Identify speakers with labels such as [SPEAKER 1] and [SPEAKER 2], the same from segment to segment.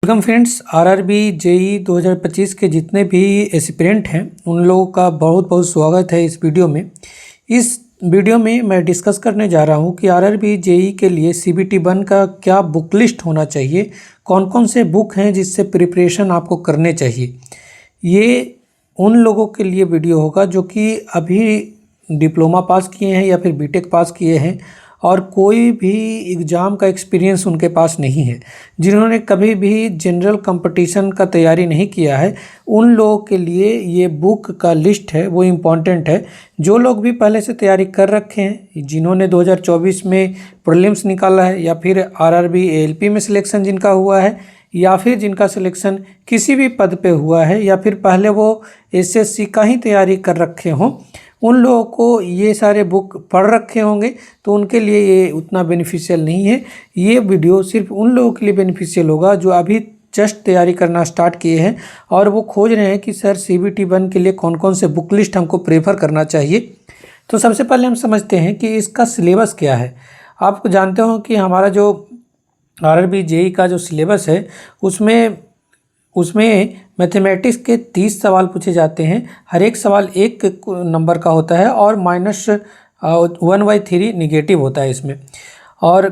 [SPEAKER 1] Welcome friends. RRB JE 2025 के जितने भी एस्पिरेंट हैं उन लोगों का बहुत बहुत स्वागत है इस वीडियो में। इस वीडियो में मैं डिस्कस करने जा रहा हूं कि आरआरबी जेई के लिए सीबीटी 1 का क्या बुक लिस्ट होना चाहिए, कौन कौन से बुक हैं जिससे प्रिपरेशन आपको करने चाहिए। ये उन लोगों के लिए वीडियो होगा जो कि अभी डिप्लोमा पास किए हैं या फिर बीटेक पास किए हैं और कोई भी एग्ज़ाम का एक्सपीरियंस उनके पास नहीं है, जिन्होंने कभी भी जनरल कंपटीशन का तैयारी नहीं किया है। उन लोगों के लिए ये बुक का लिस्ट है वो इम्पॉर्टेंट है। जो लोग भी पहले से तैयारी कर रखे हैं, जिन्होंने 2024 में प्रीलिम्स निकाला है या फिर आरआरबी एएलपी में सिलेक्शन जिनका हुआ है या फिर जिनका सिलेक्शन किसी भी पद पे हुआ है या फिर पहले वो एसएससी का ही तैयारी कर रखे हों, उन लोगों को ये सारे बुक पढ़ रखे होंगे तो उनके लिए ये उतना बेनिफिशियल नहीं है। ये वीडियो सिर्फ उन लोगों के लिए बेनिफिशियल होगा जो अभी जस्ट तैयारी करना स्टार्ट किए हैं और वो खोज रहे हैं कि सर सीबीटी 1 के लिए कौन कौन से बुक लिस्ट हमको प्रेफर करना चाहिए। तो सबसे पहले हम समझते हैं कि इसका सिलेबस क्या है। आप जानते हो कि हमारा जो आरआरबी जेई का जो सिलेबस है उसमें मैथमेटिक्स के 30 सवाल पूछे जाते हैं। हर एक सवाल एक नंबर का होता है और -1/3 निगेटिव होता है इसमें। और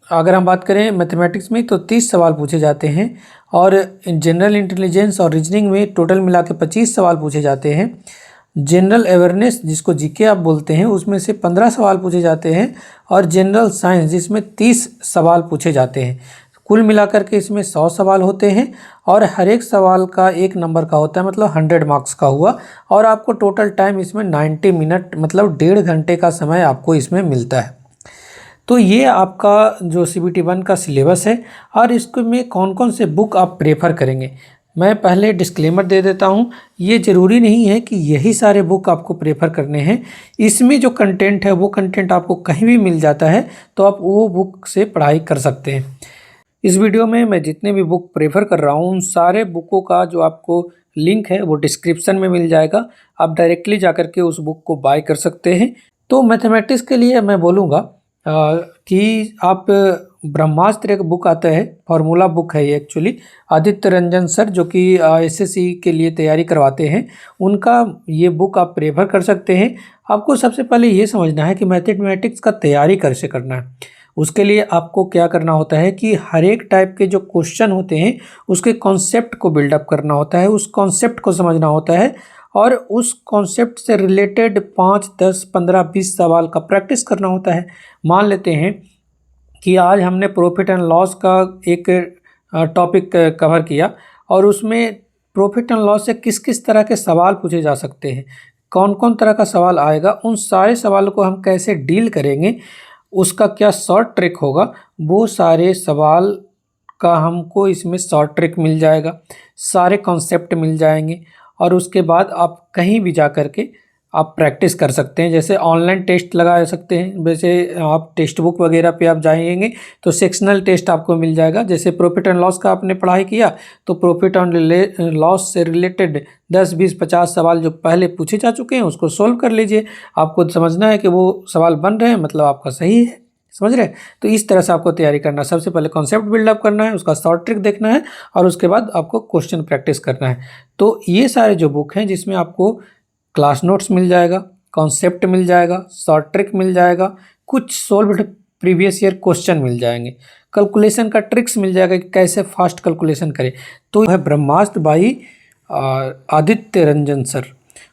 [SPEAKER 1] अगर हम बात करें मैथमेटिक्स में तो 30 सवाल पूछे जाते हैं और जनरल इंटेलिजेंस और रीजनिंग में टोटल मिला के 25 सवाल पूछे जाते हैं। जनरल अवेयरनेस जिसको जीके आप बोलते हैं उसमें से 15 सवाल पूछे जाते हैं और जनरल साइंस जिसमें 30 सवाल पूछे जाते हैं। कुल मिलाकर के इसमें 100 सवाल होते हैं और हर एक सवाल का एक नंबर का होता है, मतलब 100 मार्क्स का हुआ। और आपको टोटल टाइम इसमें 90 मिनट मतलब 1.5 घंटे का समय आपको इसमें मिलता है। तो ये आपका जो सीबीटी 1 का सिलेबस है और इसमें कौन कौन से बुक आप प्रेफर करेंगे। मैं पहले डिस्क्लेमर दे देता हूँ, ये ज़रूरी नहीं है कि यही सारे बुक आपको प्रेफर करने हैं। इसमें जो कंटेंट है वो कंटेंट आपको कहीं भी मिल जाता है तो आप वो बुक से पढ़ाई कर सकते हैं। इस वीडियो में मैं जितने भी बुक प्रेफर कर रहा हूँ उन सारे बुकों का जो आपको लिंक है वो डिस्क्रिप्शन में मिल जाएगा। आप डायरेक्टली जाकर के उस बुक को बाय कर सकते हैं। तो मैथमेटिक्स के लिए मैं बोलूँगा कि आप ब्रह्मास्त्र एक बुक आता है, फार्मूला बुक है ये एक्चुअली। आदित्य रंजन सर जो कि एसएससी के लिए तैयारी करवाते हैं, उनका ये बुक आप प्रेफर कर सकते हैं। आपको सबसे पहले ये समझना है कि मैथमेटिक्स का तैयारी कैसे करना है। उसके लिए आपको क्या करना होता है कि हर एक टाइप के जो क्वेश्चन होते हैं उसके कॉन्सेप्ट को बिल्डअप करना होता है, उस कॉन्सेप्ट को समझना होता है और उस कॉन्सेप्ट से रिलेटेड 5, 10, 15, 20 सवाल का प्रैक्टिस करना होता है। मान लेते हैं कि आज हमने प्रॉफिट एंड लॉस का एक टॉपिक कवर किया और उसमें प्रॉफिट एंड लॉस से किस किस तरह के सवाल पूछे जा सकते हैं, कौन कौन तरह का सवाल आएगा, उन सारे सवालों को हम कैसे डील करेंगे, उसका क्या शॉर्ट ट्रिक होगा, वो सारे सवाल का हमको इसमें शॉर्ट ट्रिक मिल जाएगा, सारे कॉन्सेप्ट मिल जाएंगे। और उसके बाद आप कहीं भी जा कर के आप प्रैक्टिस कर सकते हैं। जैसे ऑनलाइन टेस्ट लगा सकते हैं, वैसे आप टेक्स्ट बुक वगैरह पे आप जाएंगे तो सेक्शनल टेस्ट आपको मिल जाएगा। जैसे प्रॉफिट एंड लॉस का आपने पढ़ाई किया तो प्रॉफिट एंड लॉस से रिलेटेड 10, 20, 50 सवाल जो पहले पूछे जा चुके हैं उसको सोल्व कर लीजिए। आपको समझना है कि वो सवाल बन रहे हैं मतलब आपका सही है, समझ रहे हैं। तो इस तरह से आपको तैयारी करना है। सबसे पहले कॉन्सेप्ट बिल्डअप करना है, उसका शॉर्ट ट्रिक देखना है और उसके बाद आपको क्वेश्चन प्रैक्टिस करना है। तो ये सारे जो बुक हैं जिसमें आपको क्लास नोट्स मिल जाएगा, कॉन्सेप्ट मिल जाएगा, शॉर्ट ट्रिक मिल जाएगा, कुछ सोल्व्ड प्रीवियस ईयर क्वेश्चन मिल जाएंगे, कैलकुलेशन का ट्रिक्स मिल जाएगा कि कैसे फास्ट कैलकुलेशन करें। तो है ब्रह्मास्त्र बाई आदित्य रंजन सर।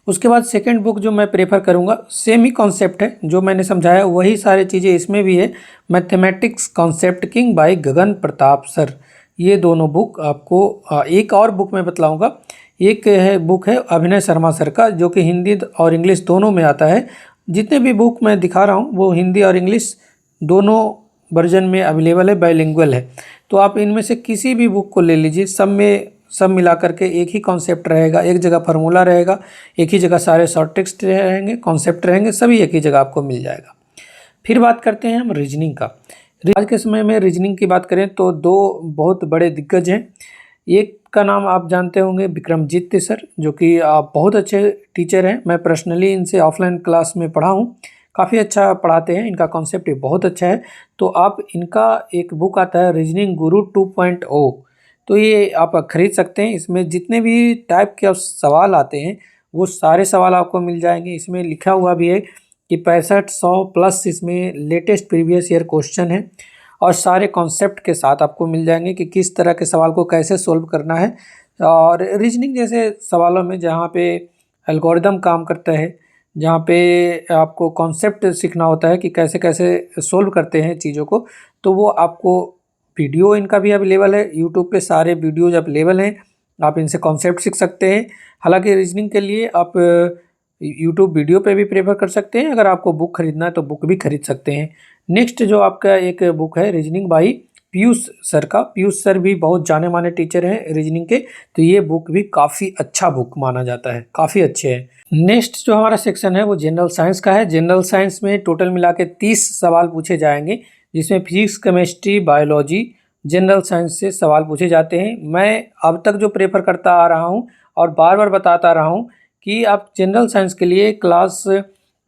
[SPEAKER 1] उसके बाद सेकंड बुक जो मैं प्रेफर करूंगा, सेम ही कॉन्सेप्ट है जो मैंने समझाया वही सारी चीज़ें इसमें भी है, मैथमेटिक्स कॉन्सेप्ट किंग बाय गगन प्रताप सर। ये दोनों बुक आपको एक और बुक मैं बतलाऊंगा, एक है बुक है अभिनय शर्मा सर का जो कि हिंदी और इंग्लिश दोनों में आता है। जितने भी बुक मैं दिखा रहा हूँ वो हिंदी और इंग्लिश दोनों वर्जन में अवेलेबल है, बाइलिंगुअल है। तो आप इनमें से किसी भी बुक को ले लीजिए, सब मिला करके एक ही कॉन्सेप्ट रहेगा, एक जगह फार्मूला रहेगा, एक ही जगह सारे शॉर्ट ट्रिक्स रहेंगे, कॉन्सेप्ट रहेंगे, सभी एक ही जगह आपको मिल जाएगा। फिर बात करते हैं हम रीजनिंग का। आज के समय में रीजनिंग की बात करें तो दो बहुत बड़े दिग्गज हैं। एक का नाम आप जानते होंगे विक्रमजीत सर जो कि आप बहुत अच्छे टीचर हैं। मैं पर्सनली इनसे ऑफलाइन क्लास में पढ़ा हूँ, काफ़ी अच्छा पढ़ाते हैं, इनका कॉन्सेप्ट भी बहुत अच्छा है। तो आप इनका एक बुक आता है रीजनिंग गुरु 2.0, तो ये आप खरीद सकते हैं। इसमें जितने भी टाइप के सवाल आते हैं वो सारे सवाल आपको मिल जाएंगे। इसमें लिखा हुआ भी है कि 6500 प्लस इसमें लेटेस्ट प्रीवियस ईयर क्वेश्चन है और सारे कॉन्सेप्ट के साथ आपको मिल जाएंगे कि किस तरह के सवाल को कैसे सोल्व करना है। और रीजनिंग जैसे सवालों में जहाँ पे एल्गोरिदम काम करता है, जहाँ पे आपको कॉन्सेप्ट सीखना होता है कि कैसे कैसे सोल्व करते हैं चीज़ों को, तो वो आपको वीडियो इनका भी अवेलेबल है। यूट्यूब पे सारे वीडियोज अवेलेबल हैं, आप इनसे कॉन्सेप्ट सीख सकते हैं। हालांकि रीजनिंग के लिए आप यूट्यूब वीडियो पे भी प्रेफर कर सकते हैं। अगर आपको बुक खरीदना है तो बुक भी खरीद सकते हैं। नेक्स्ट जो आपका एक बुक है रीजनिंग बाई पीयूष सर का। पीयूष सर भी बहुत जाने माने टीचर हैं रीजनिंग के, तो ये बुक भी काफ़ी अच्छा बुक माना जाता है, काफ़ी अच्छे हैं। नेक्स्ट जो हमारा सेक्शन है वो जनरल साइंस का है। जनरल साइंस में टोटल मिला के 30 सवाल पूछे जाएंगे, जिसमें physics, chemistry, biology, general science से सवाल पूछे जाते हैं। मैं अब तक जो प्रेफर करता आ रहा हूँ और बार बार बताता रहा हूँ कि आप जनरल साइंस के लिए क्लास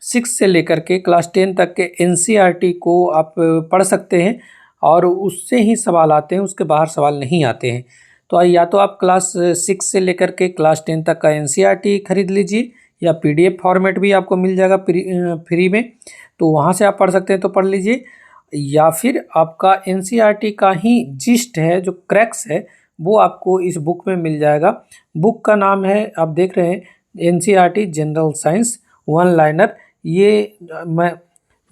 [SPEAKER 1] 6 से लेकर के क्लास 10 तक के एनसीईआरटी को आप पढ़ सकते हैं और उससे ही सवाल आते हैं, उसके बाहर सवाल नहीं आते हैं। तो या तो आप क्लास 6 से लेकर के क्लास 10 तक का एनसीईआरटी खरीद लीजिए या पीडीएफ फॉर्मेट भी आपको मिल जाएगा फ्री में, तो वहाँ से आप पढ़ सकते हैं तो पढ़ लीजिए। या फिर आपका एनसीईआरटी का ही जिस्ट है, जो क्रैक्स है, वो आपको इस बुक में मिल जाएगा। बुक का नाम है, आप देख रहे हैं, NCERT general science one liner. ये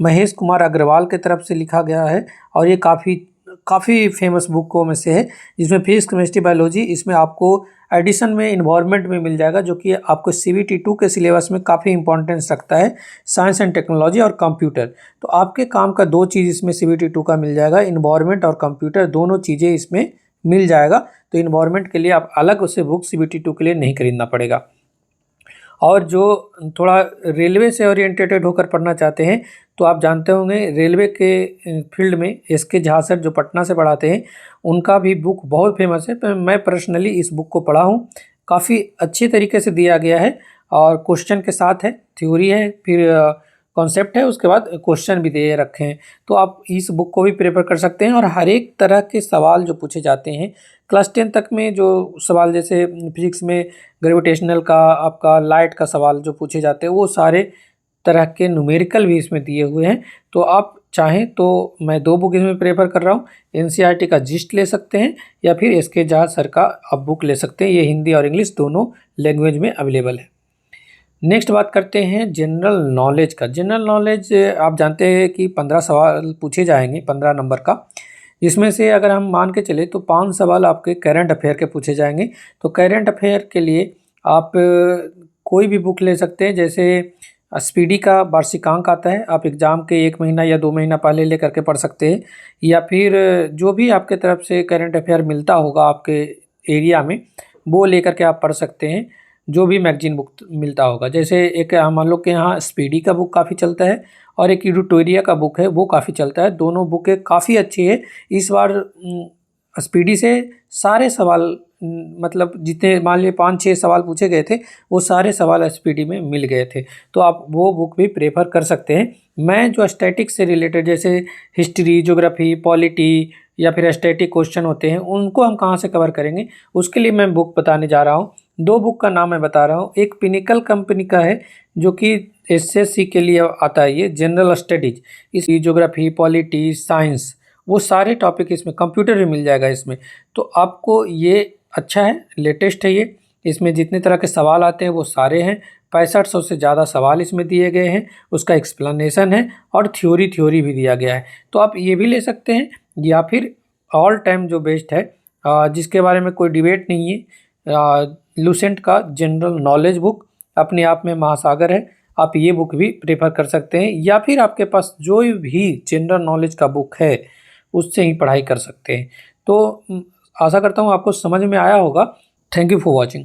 [SPEAKER 1] महेश कुमार अग्रवाल की तरफ से लिखा गया है और ये काफ़ी फेमस बुकों में से है, जिसमें फिजिक्स, केमिस्ट्री, बायोलॉजी, इसमें आपको एडिशन में इन्वायरमेंट में मिल जाएगा, जो कि आपको CBT 2 के सिलेबस में काफ़ी इंपॉर्टेंस रखता है, साइंस एंड टेक्नोलॉजी और कंप्यूटर। तो आपके काम का 2 चीज़ इसमें CBT 2 का मिल जाएगा, इन्वायरमेंट और कंप्यूटर, दोनों चीज़ें इसमें मिल जाएगा। तो इन्वायरमेंट के लिए आप अलग उससे बुक CBT 2 के लिए नहीं खरीदना पड़ेगा। और जो थोड़ा रेलवे से ओरिएंटेड होकर पढ़ना चाहते हैं तो आप जानते होंगे रेलवे के फील्ड में SK झा सर जो पटना से पढ़ाते हैं, उनका भी बुक बहुत फेमस है। तो मैं पर्सनली इस बुक को पढ़ा हूँ, काफ़ी अच्छे तरीके से दिया गया है और क्वेश्चन के साथ है, थ्योरी है, फिर कॉन्सेप्ट है, उसके बाद क्वेश्चन भी दे रखे हैं। तो आप इस बुक को भी प्रेफर कर सकते हैं और हर एक तरह के सवाल जो पूछे जाते हैं क्लास 10 तक में, जो सवाल जैसे फिजिक्स में ग्रेविटेशनल का, आपका लाइट का सवाल जो पूछे जाते हैं, वो सारे तरह के न्यूमेरिकल भी इसमें दिए हुए हैं। तो आप चाहें तो मैं 2 बुक इसमें प्रेफर कर रहा हूँ, एनसीईआरटी का जिस्ट ले सकते हैं या फिर SK झा सर का आप बुक ले सकते हैं। ये हिंदी और इंग्लिश दोनों लैंग्वेज में अवेलेबल है। नेक्स्ट बात करते हैं जनरल नॉलेज का। जनरल नॉलेज आप जानते हैं कि 15 सवाल पूछे जाएंगे, 15 नंबर का, जिसमें से अगर हम मान के चले तो 5 सवाल आपके करंट अफेयर के पूछे जाएंगे। तो करंट अफेयर के लिए आप कोई भी बुक ले सकते हैं, जैसे स्पीडी का वार्षिकांक आता है, आप एग्ज़ाम के 1 महीना या 2 महीना पहले ले करके पढ़ सकते हैं, या फिर जो भी आपके तरफ से करंट अफेयर मिलता होगा आपके एरिया में वो लेकर के आप पढ़ सकते हैं, जो भी मैगजीन बुक मिलता होगा। जैसे एक हम लोग के यहाँ स्पीडी का बुक काफ़ी चलता है और एक एडिटोरिया का बुक है, वो काफ़ी चलता है। दोनों बुकें काफ़ी अच्छी है। इस बार स्पीडी से सारे सवाल मतलब जितने मान लीजिए 5-6 सवाल पूछे गए थे, वो सारे सवाल स्पीडी में मिल गए थे, तो आप वो बुक भी प्रेफर कर सकते हैं। मैं जो स्टैटिक्स से रिलेटेड जैसे हिस्ट्री, ज्योग्राफी, पॉलिटी या फिर स्टैटिक क्वेश्चन होते हैं, उनको हम कहाँ से कवर करेंगे, उसके लिए मैं बुक बताने जा रहा हूँ। 2 बुक का नाम मैं बता रहा हूँ। एक पिनिकल कंपनी का है जो कि SSC के लिए आता है, ये जनरल स्टडीज, इस ज्योग्राफी, पॉलिटी, साइंस, वो सारे टॉपिक इसमें, कंप्यूटर भी मिल जाएगा इसमें। तो आपको ये अच्छा है, लेटेस्ट है ये। इसमें जितने तरह के सवाल आते हैं वो सारे हैं, 6500 से ज़्यादा सवाल इसमें दिए गए हैं, उसका एक्सप्लेनेशन है और थ्योरी भी दिया गया है। तो आप ये भी ले सकते हैं, या फिर ऑल टाइम जो बेस्ट है, जिसके बारे में कोई डिबेट नहीं है, लूसेंट का जनरल नॉलेज बुक अपने आप में महासागर है, आप ये बुक भी प्रेफर कर सकते हैं। या फिर आपके पास जो भी जनरल नॉलेज का बुक है उससे ही पढ़ाई कर सकते हैं। तो आशा करता हूँ आपको समझ में आया होगा। Thank you for watching.